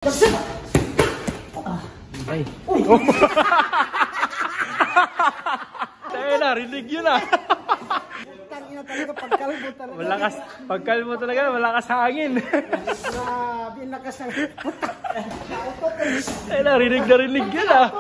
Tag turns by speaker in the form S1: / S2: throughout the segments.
S1: Ay. Uy! Tayo na, rinig yun ah.
S2: Tangina talaga, pagkalbo talaga.
S1: Malakas, pagkalbo talaga, malakas hangin.
S2: Grabe, lakas ng...
S1: Tayo na, rinig yun ah.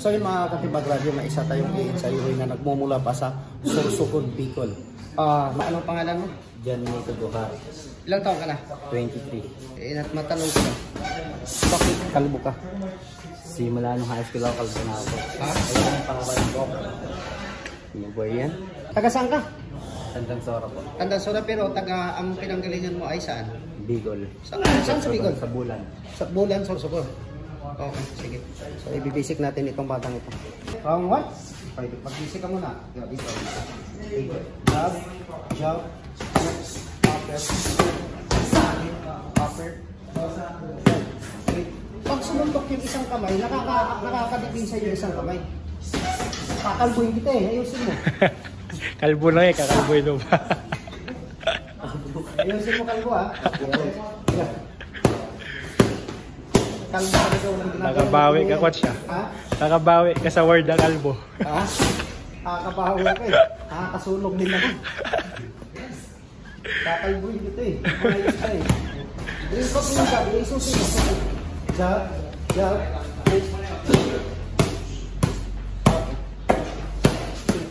S2: So yun mga katibag radyo, may isa tayong i-ensayuhin na nagmumula pa sa Sursukod, Bicol. Anong pangalan mo?
S3: John Nico Duhar,
S2: Ilang taon ka na?
S3: 23.
S2: Matanong ko na. Bakit kalbo ka?
S3: Simula nung high school ako, kalbo na ako.
S2: Ha?
S3: Ayun ang pangalan ko. Ano ba yan?
S2: Taga saan ka?
S3: Tandang Sora po.
S2: Tandansora, pero taga ang pinanggalingan mo ay saan?
S3: Bicol.
S2: Saan sa Bicol?
S3: Sa Bulan.
S2: Sa Bulan, Sursukod. Okay, sige. So ibibisik natin itong batang ito. Round 1. Pwede pagbisik ka muna. Dito. Jab, jab, upper, upper. Pag sumundok yung isang kamay, nakakadipin sa yung isang kamay. Kakalbuhin kita eh, ayusin mo.
S1: Kalbo na eh, kakalboy no ba?
S2: Ayusin mo kalbo ha. Kalbo ka ikaw ng ginagawa.
S1: Nakabawi ka, coach ah.
S2: Ha?
S1: Nakabawi ka sa word ng kalbo.
S2: Ha? Nakakabawi ka eh. Nakakasunog din ako. Kakalbuhin kita eh. Ayos ka eh. Drink up yung jab. Isusin mo. Jab, jab.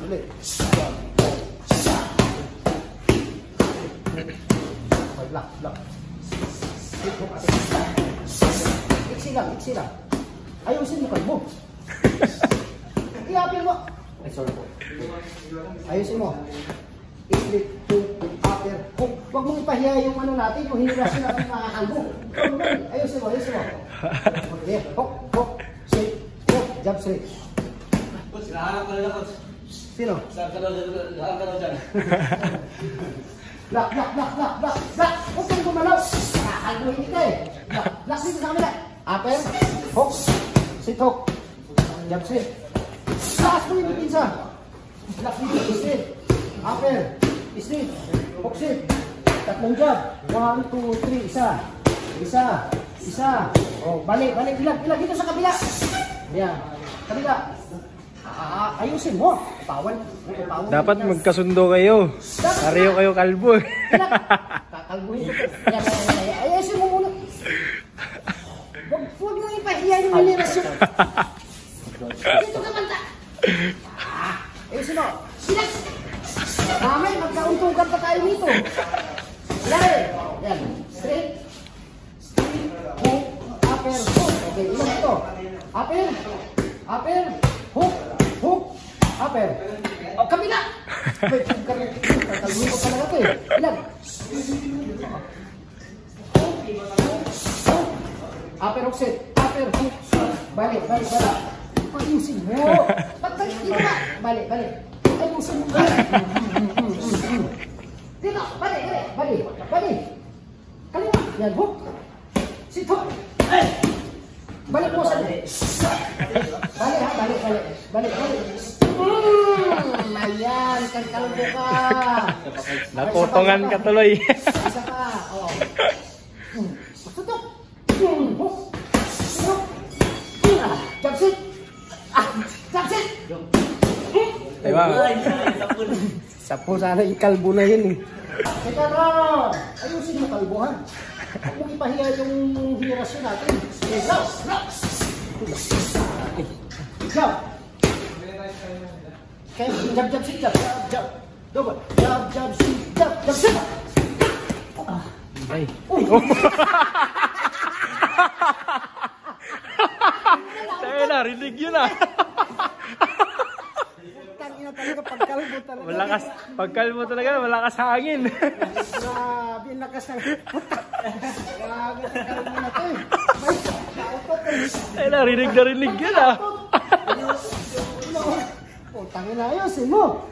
S2: Ulit. Jab. Block, block. Iksi lang. Ayusin mo kalbo. I-upper mo. Ay, sorry po. Ayusin mo. I-flip to upper hook. Huwag mong ipahiya yung ano natin, yung hinirasyon natin mga kalbo. Ayusin mo. Okay, hook, straight, hook, jab straight.
S4: Sinahanap ka nila, coach.
S2: Sino?
S4: Saan ka daw dyan?
S2: Block. Huwag kang gumalaw. Nakakalbuhin kita eh. Block dito sa kamila. Upper, hook, sit hook, jab straight. Taas mo yung pinsa. Block dito, straight. Upper, straight, hook straight. Tatlong jab. 1, 2, 3, isa. Oh, balik. Ilag dito sa kabila. Yan. Kabila. Ayusin mo. Bawal.
S1: Dapat magkasundo kayo. Pareho kayo kalbo.
S2: Kakalbuhin ko. Ayusin mo muna. Huwag mo ipahiya yung nilirasyon. Dito ka banta. Ayusin mo. Silas. Mamay, magkauntugan pa tayo dito. Yan. Straight, hook, upper, hook. Okay, ilan ito? Upper, hook, upper. O, kabila! Wait, kakalbuhin ko talaga ito eh. Ilan? Upper hook set. Upper hook. Balik. Ayusin mo. Ba't dito ba? Balik. Ayusin mo. Dito. Balik. Kaliwa. Yan, hook. Sit hook. Balik mo sa dito. Balik. Ayan, kalbo ka.
S1: Napotongan ka tuloy.
S2: Isa ka. Oh. Tutok. Jab sit.
S1: Diba?
S2: Sapo sana ikalbo na yun eh. Teka na. Ayusin mo kalbuhan. Huwag mong ipahiya yung hirasyon natin. Jab. Okay, jab sit. Double. Jab sit.
S1: Ay. Tayo na, rinig yun ah.
S2: Tangina talaga, pagkalbo talaga.
S1: Malakas, pagkalbo talaga, malakas hangin.
S2: Grabe, lakas ng... Grabe, kalbo na ito eh. May kautot eh.
S1: Tayo na, rinig yun ah.
S2: Tangina, ayusin mo.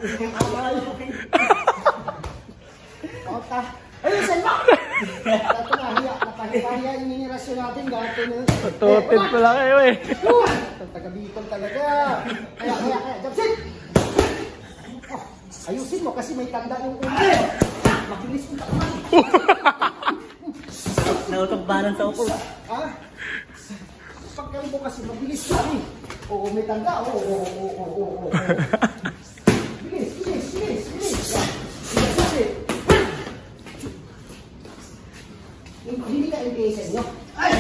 S2: Ayusin mo! Ito na, napahiya yung minirasyon natin. Gato na.
S1: Tutid pala kayo eh.
S2: Taga-Bicol talaga. Kaya, Japsit! Oh, ayusin mo kasi may tanda yung ulo. Makinis mo naman.
S3: Nautog-banan sa upo.
S2: Ha? Pagkalbo kasi mabilis ka eh. Oo, may tanda. Oo. Bilis. Hindi ka NBA sa inyo? Ay!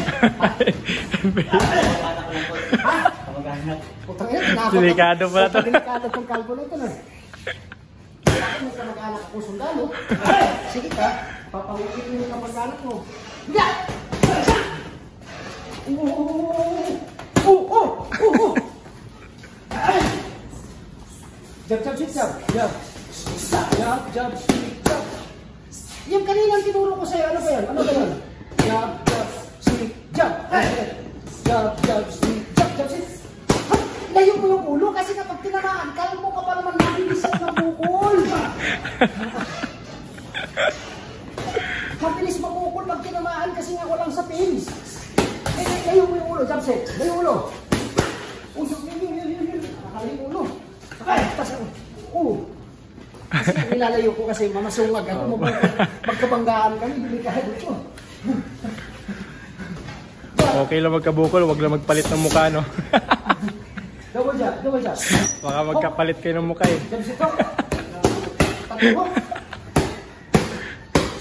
S2: Ha? Putang ina, tinakot.
S1: Delikado pala to.
S2: Delikado tong kalbo na ito na. Bakit mo kamag-anak ako sundalo? Sige ka, papahukit mo yung kamag-anak mo. Higa! Jab. Yung kaninang tinuro ko sa'yo, ano ba yan? Jab, sit, jab. Jab, sit, jab, sit. Layo mo yung ulo kasi kapag tinamaan, kalmo ka pa naman mabilisan ng bukol. Mabilis mabukol pag tinamaan kasi nga walang sapin. Layo mo yung ulo, jab set. Layo ulo. Nakakala yung ulo. Kasi nilalayo ko kasi mamasungag ako. Magkabanggaan kami, delikado ito.
S1: Okay lang magkabukol, wag lang magpalit ng mukha, no?
S2: Double jab.
S1: Baka magkapalit kayo ng mukha eh.
S2: Jab sit hook. Tatlo hook.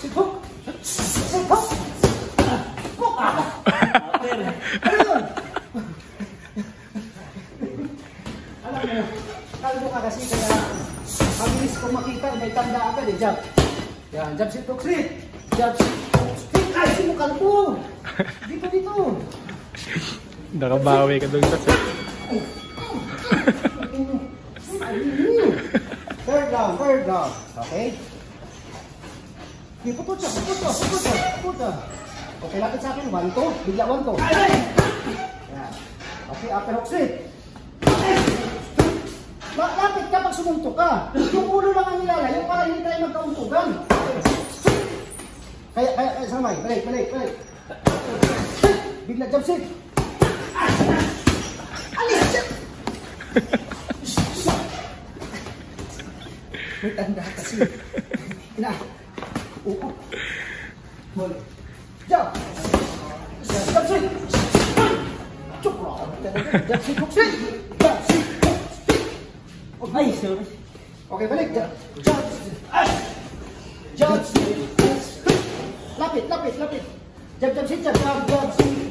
S2: Sit hook. Hook. Ano yun? Alam mo, kalbo ka kasi kaya mabilis ko makita, may tanda agad eh, jab. Yan, jab sit hook straight. Jab sit hook straight. Ay, sino kalbo? Dito.
S1: Nakabawi ka doon kasi.
S2: Third down. Okay? Puput siya. Okay, lapit sa akin. 1-2. Bigla 1-2. Yan. Okay, upper hook straight. Lapit ka pag sumuntok ka. Yung ulo lang ang nilalayo para hindi tayo magkauntugan. Kaya, samay. Balik. Bigla jump sit. Alis! May tanda kasi. Oo. Jump! Jump sit! Chuk! Jump sit! Hook sit! Jump sit!
S3: Ay, sorry.
S2: Okay, balik. Jump sit! Lapit. Jump sit!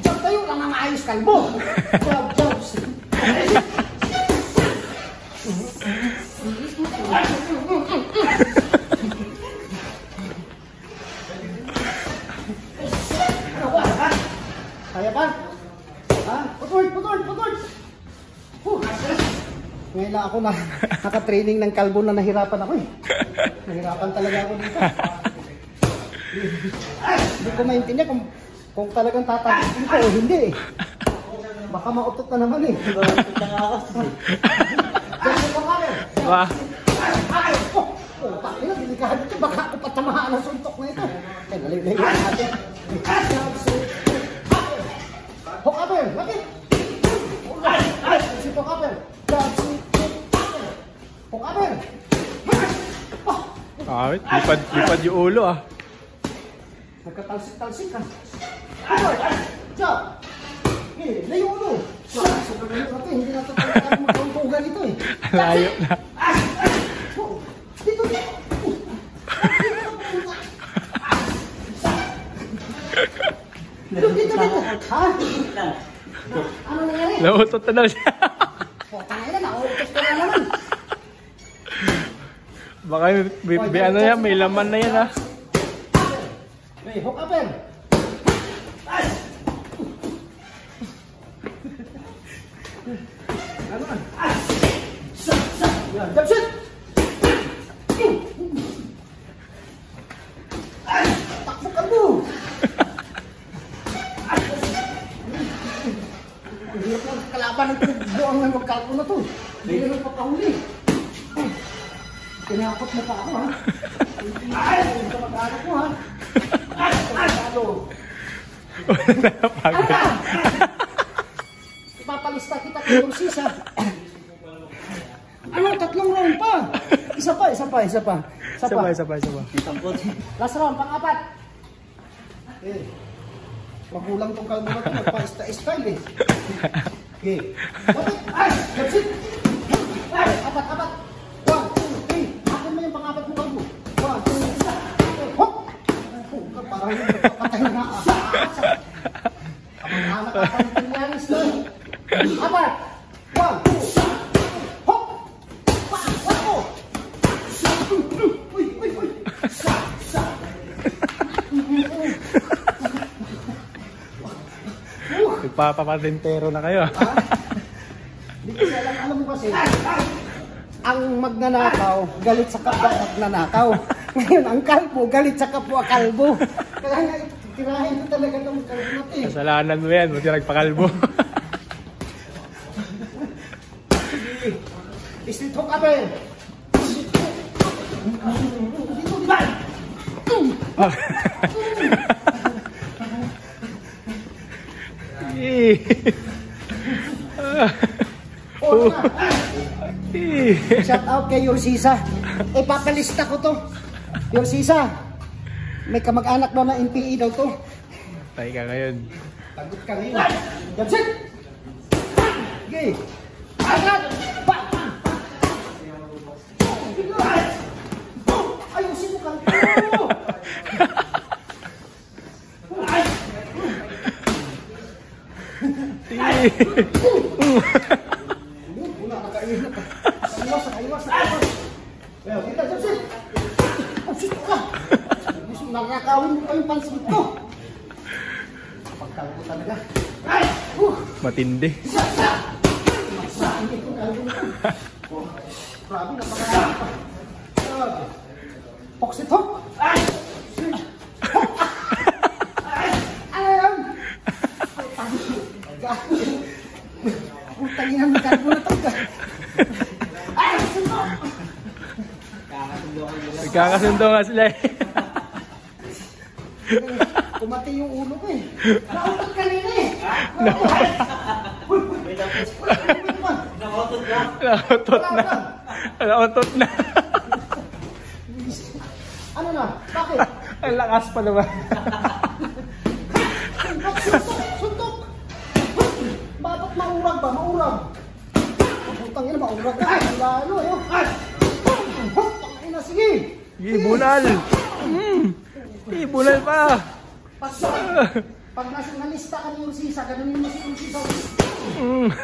S2: Jump tayo lang ang ayos kalbo. Jump sit! Kaya ba? Ha? Putol! Ngayon lang ako naka-training ng kalbo na nahirapan ako eh. Nahirapan talaga ako dito. Hindi ko maintindihan kung talagang tatapusin ko o hindi eh. Baka mautot na naman eh.
S1: Wah.
S2: Takina, delikado ito. Baka ako patamahaan ang suntok na ito. Layo natin. Hook upper, lapit. Hook upper. Hook upper.
S1: Lipad yung ulo ah.
S2: Nagkatalsik-talsik ka. Jump. Layo ulo. Hindi natin talaga magkauntugan ito eh.
S1: Layo na.
S2: Dito. Ha? Ano nangyari?
S1: Nautot na daw siya.
S2: Tangina, nautot ka na naman.
S1: Baka ano yan, may laman na yan ah.
S2: Hey, hook upper. Ano man? Yan, jump shot. Takbo kalbo. Hirap lang kalaban ng buong ng magkalbo na to. Hindi na nagpapahuli. Tinakot mo pa ako, ha? Ay, hindi ka mag-anak mo, ha? Ano ba? Ipapalista kita kay Ursis, ha? Ano, 3 round pa. Isa pa. Last round, pang-4. Eh, magulang tong kalmo na ito. Magpa-style, eh. Okay. Ay, that's it. Ay, 4. 1, 2, 3. Akin mo yung pang-4 mo kalmo. 1, 2, 3. Hop! Parang yung patay na ako. Kapag-anak ka pa ng Pilianis na. 4. 1, 2, 3. Hop! Uy!
S1: Nagpapapatintero na kayo.
S2: Hindi ko alam mo kasi, ang magnanakaw, galit sa kapwa magnanakaw. Ngayon, ang kalbo, galit sa kapwa kalbo. Kaya nga, tirahin ko talaga ng kalbo natin.
S1: Kasalanan mo yan, buti nagpakalbo.
S2: Istito ka ba eh? Dito, di ba? Oh, shout out kay Yorsisa. Papalista ko to. Yorsisa, may kamag-anak daw na NPE daw to.
S1: Tayo ka ngayon.
S2: Tagot ka ngayon. That's it! Okay. Agad! Ayusin mo kang ito! Wala, nakaiwas. Nakaiwas. Well, kita, that's it! Gusto nakakawin mo pa yung pansin ko. Pagkalbo talaga. Ay!
S1: Matindi.
S2: Grabe, napakalaman pa. Poksit hop! Ay! Ano yan? Putang ina, magkalbo na ito. Ay! Sundo!
S1: Nagkakasundo nga sila eh.
S2: Kumati yung ulo ko eh. Nautot kanina eh.
S1: Nautot na.
S2: Ano na? Bakit?
S1: Ang lakas pa naman.
S2: Suntok! Bakit maurag ba? Maurag! Putang ina, maurag ka. Lalo eh. Putang ina, sige!
S1: Bunal! Bunal pa!
S2: Pag nalista ka ni Yorsisa, ganunin mo si Yorsisa.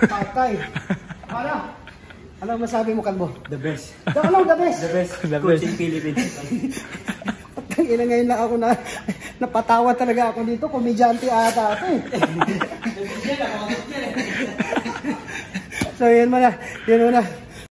S2: Patay. Ano masabi mo, Kalbo?
S3: The best.
S2: Ano the best?
S3: The best.
S1: The
S3: Coach
S1: best.
S3: in Philippines.
S2: Ina ngayon lang ako napatawa talaga ako dito. Komedyante ata ako eh. So yun muna.